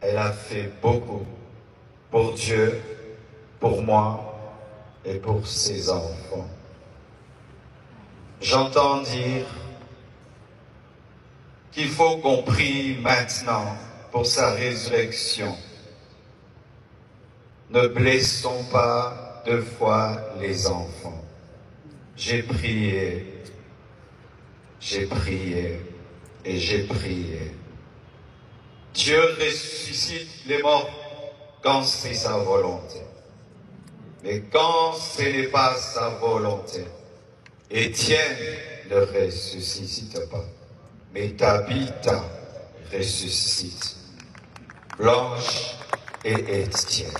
Elle a fait beaucoup pour Dieu, pour moi et pour ses enfants. J'entends dire qu'il faut qu'on prie maintenant pour sa résurrection. Ne blessons pas deux fois les enfants. J'ai prié et j'ai prié. Dieu ressuscite les morts quand c'est sa volonté. Mais quand ce n'est pas sa volonté, Étienne ne ressuscite pas, mais Tabitha ressuscite. Blanche et Étienne.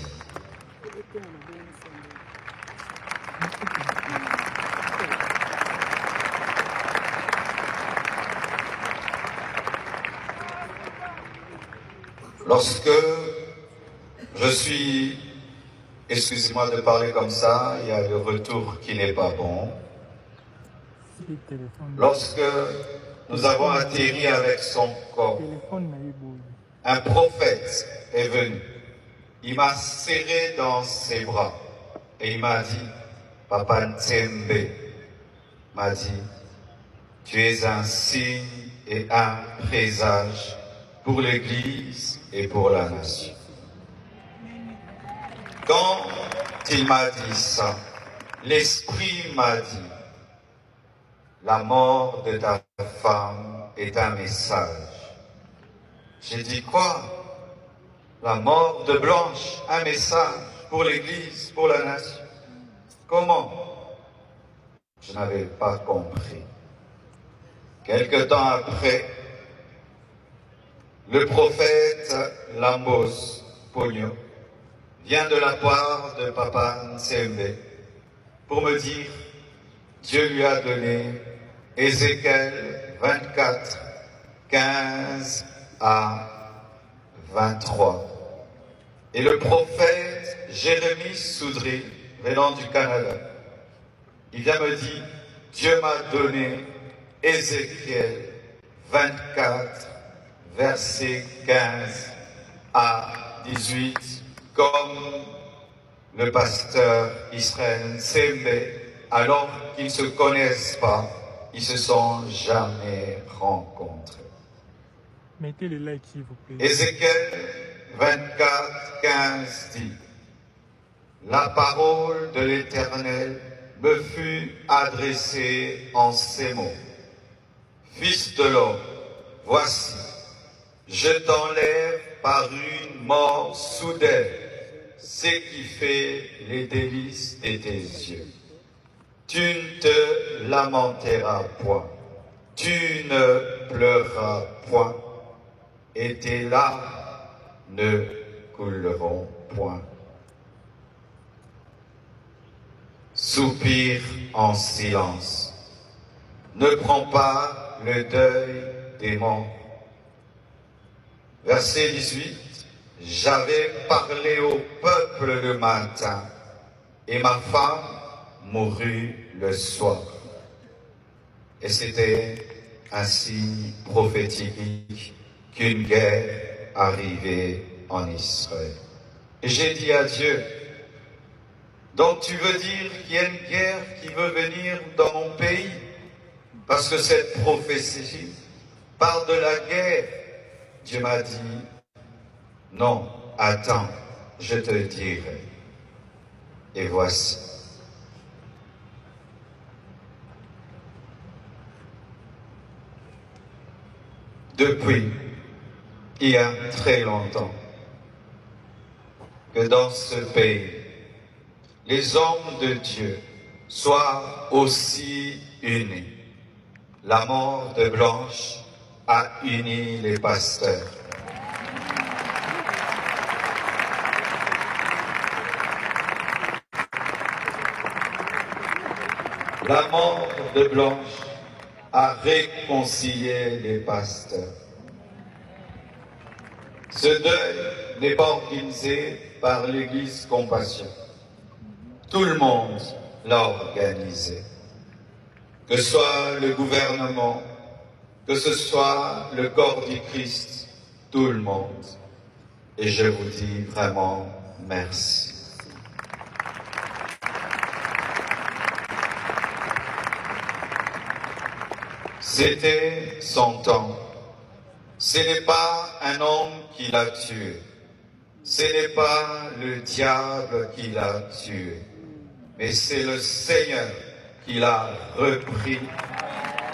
Lorsque je suis, excusez-moi de parler comme ça, il y a le retour qui n'est pas bon. Lorsque nous avons atterri avec son corps, un prophète est venu. Il m'a serré dans ses bras et il m'a dit, Papa Ntsembe, m'a dit, tu es un signe et un présage pour l'Église et pour la nation. Quand il m'a dit ça, l'Esprit m'a dit, la mort de ta femme est un message. J'ai dit quoi? La mort de Blanche, un message pour l'Église, pour la nation. Comment? Je n'avais pas compris. Quelque temps après, le prophète Lambos Pogno vient de la part de Papa Ntsembe pour me dire Dieu lui a donné Ézéchiel 24, 15 à 23. Et le prophète Jérémie Soudry, venant du Canada, il vient me dire, Dieu m'a donné Ézéchiel 24, versets 15 à 18, comme le pasteur Israël Ntsembe, alors qu'ils ne se connaissent pas, ils se sont jamais rencontrés. Mettez le like s'il vous plaît. Ézéchiel 24, 15 dit, la parole de l'Éternel me fut adressée en ces mots. Fils de l'homme, voici, je t'enlève par une mort soudaine, ce qui fait les délices de tes yeux. Tu ne te lamenteras point, tu ne pleureras point, et tes larmes ne couleront point. Soupire en silence. Ne prends pas le deuil des morts. Verset 18. J'avais parlé au peuple le matin, et ma femme mourut le soir. Et c'était un signe prophétique qu'une guerre arrivait en Israël. Et j'ai dit à Dieu, donc tu veux dire qu'il y a une guerre qui veut venir dans mon pays? Parce que cette prophétie parle de la guerre. Dieu m'a dit, non, attends, je te dirai. Et voici. Depuis, il y a très longtemps, que dans ce pays, les hommes de Dieu soient aussi unis. La mort de Blanche a uni les pasteurs. La mort de Blanche a réconcilié les pasteurs. Ce deuil n'est pas organisé par l'Église Compassion. Tout le monde l'a organisé. Que ce soit le gouvernement, que ce soit le corps du Christ, tout le monde. Et je vous dis vraiment merci. C'était son temps. Ce n'est pas un homme qui l'a tué. Ce n'est pas le diable qui l'a tué. Mais c'est le Seigneur qui l'a repris,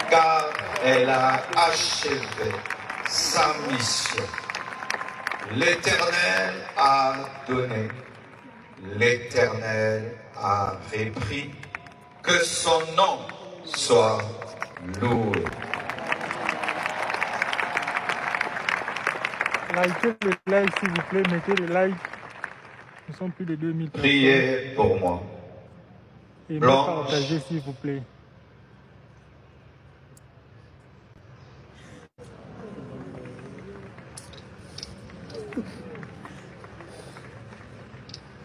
car elle a achevé sa mission. L'Éternel a donné, l'Éternel a repris, que son nom soit loué. Likez le live s'il vous plaît, mettez le like. Nous sommes plus de 2000 personnes. Priez pour moi. Et Blanche. partagez s'il vous plaît.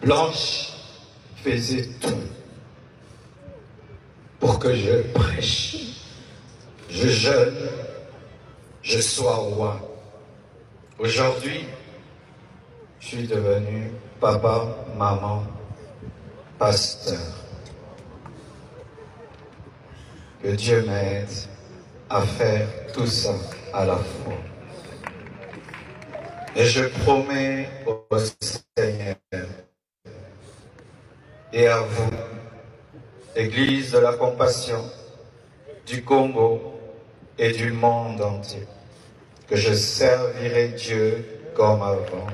Blanche faisait tout pour que je prêche, je jeûne, je sois roi. Aujourd'hui, je suis devenu papa, maman, pasteur. Que Dieu m'aide à faire tout ça à la fois. Et je promets au Seigneur et à vous, Église de la Compassion du Congo et du monde entier, que je servirai Dieu comme avant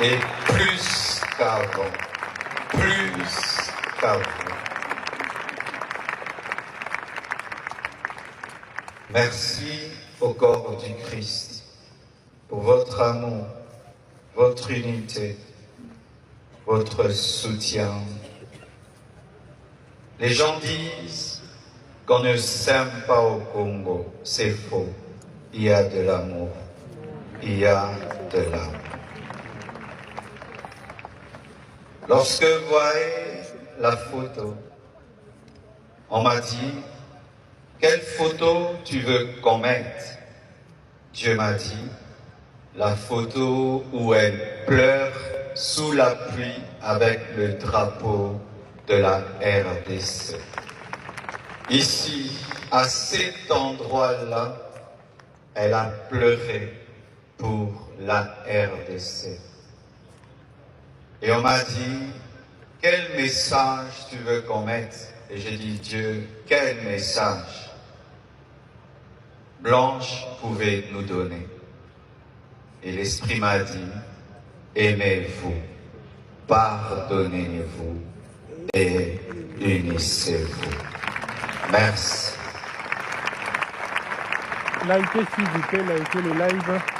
et plus qu'avant, plus qu'avant. Merci au corps du Christ pour votre amour, votre unité, votre soutien. Les gens disent qu'on ne s'aime pas au Congo. C'est faux. Il y a de l'amour. Il y a de l'amour. Lorsque vous voyez la photo, on m'a dit, quelle photo tu veux qu'on mette? Dieu m'a dit, la photo où elle pleure sous la pluie avec le drapeau de la RDC. Ici, à cet endroit-là, elle a pleuré pour la RDC. Et on m'a dit, quel message tu veux qu'on mette? Et j'ai dit, Dieu, quel message Blanche pouvait nous donner? Et l'Esprit m'a dit, aimez-vous, pardonnez-vous et unissez-vous. Merci. Likez s'il vous plaît, likez le live.